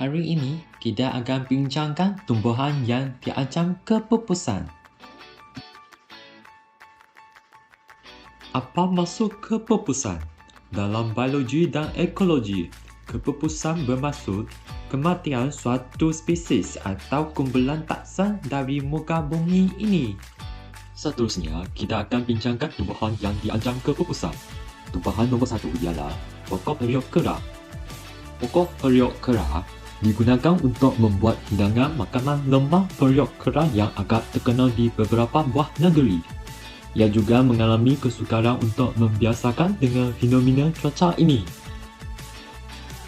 Hari ini, kita akan bincangkan tumbuhan yang diancam kepupusan. Apa maksud kepupusan? Dalam biologi dan ekologi, kepupusan bermaksud kematian suatu spesies atau kumpulan taksar dari muka bumi ini. Seterusnya, kita akan bincangkan tumbuhan yang diancam kepupusan. Tumbuhan nombor 1 ialah pokok periuk kera. Pokok periuk kera digunakan untuk membuat hidangan makanan lemah periuk kera yang agak terkenal di beberapa buah negeri. Ia juga mengalami kesukaran untuk membiasakan dengan fenomena cuaca ini.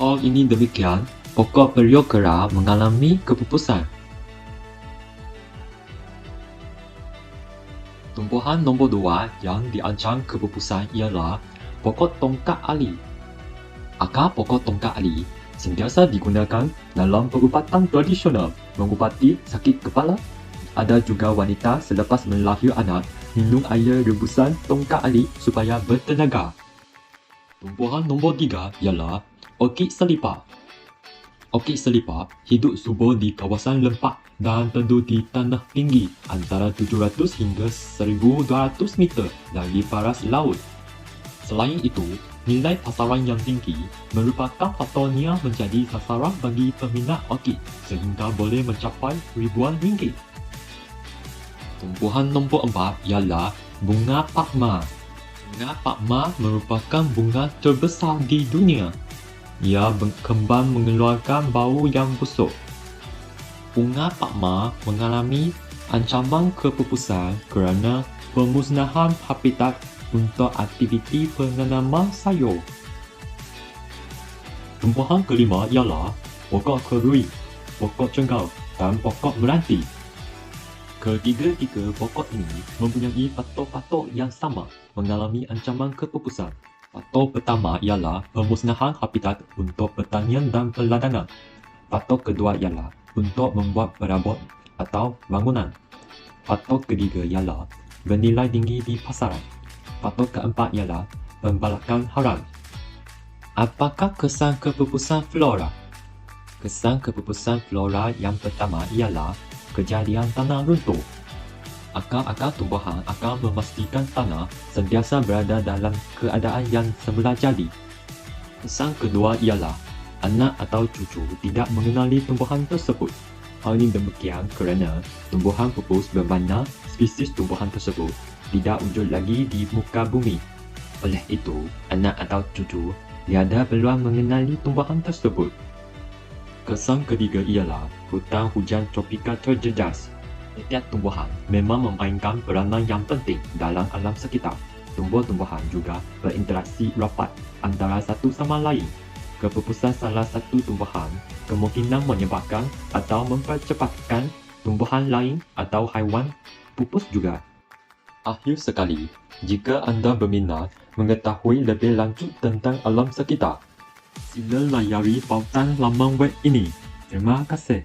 Hal ini demikian, pokok periuk kera mengalami kepupusan. Tumbuhan nombor 2 yang diancam kepupusan ialah pokok tongkat ali. Akar pokok tongkat ali sentiasa digunakan dalam perubatan tradisional mengubati sakit kepala. Ada juga wanita selepas melahir anak minum air rebusan tongkat ali supaya bertenaga. Tumbuhan nombor 3 ialah orkid selipar. Orkid selipar hidup subur di kawasan lempak dan teduh di tanah tinggi antara 700 hingga 1200 meter dari paras laut. Selain itu, nilai pasaran yang tinggi merupakan faktornya menjadi sasaran bagi peminat orkid sehingga boleh mencapai ribuan ringgit. Tumbuhan nombor 4 ialah bunga pakma. Bunga pakma merupakan bunga terbesar di dunia. Ia berkembang mengeluarkan bau yang busuk. Bunga pakma mengalami ancaman kepupusan kerana pemusnahan habitat untuk aktiviti penanaman sayur. Tumbuhan kelima ialah pokok kerui, pokok cengkau dan pokok meranti. Ketiga-tiga pokok ini mempunyai faktor-faktor yang sama mengalami ancaman kepupusan. Faktor pertama ialah pemusnahan habitat untuk pertanian dan peladangan. Faktor kedua ialah untuk membuat perabot atau bangunan. Faktor ketiga ialah bernilai tinggi di pasaran. Faktor keempat ialah pembalakan haram. Apakah kesan kepupusan flora? Kesan kepupusan flora yang pertama ialah kejadian tanah runtuh. Akar-akar tumbuhan akan memastikan tanah sentiasa berada dalam keadaan yang semula jadi. Kesan kedua ialah anak atau cucu tidak mengenali tumbuhan tersebut. Hal ini demikian kerana tumbuhan pupus bermakna spesies tumbuhan tersebut tidak wujud lagi di muka bumi. Oleh itu, anak atau cucu tiada peluang mengenali tumbuhan tersebut. Kesan ketiga ialah hutan hujan tropika terjejas. Setiap tumbuhan memang memainkan peranan yang penting dalam alam sekitar. Tumbuh-tumbuhan juga berinteraksi rapat antara satu sama lain. Kepupusan salah satu tumbuhan kemungkinan menyebabkan atau mempercepatkan tumbuhan lain atau haiwan pupus juga. Akhir sekali, jika anda berminat mengetahui lebih lanjut tentang alam sekitar, sila layari pautan laman web ini. Terima kasih.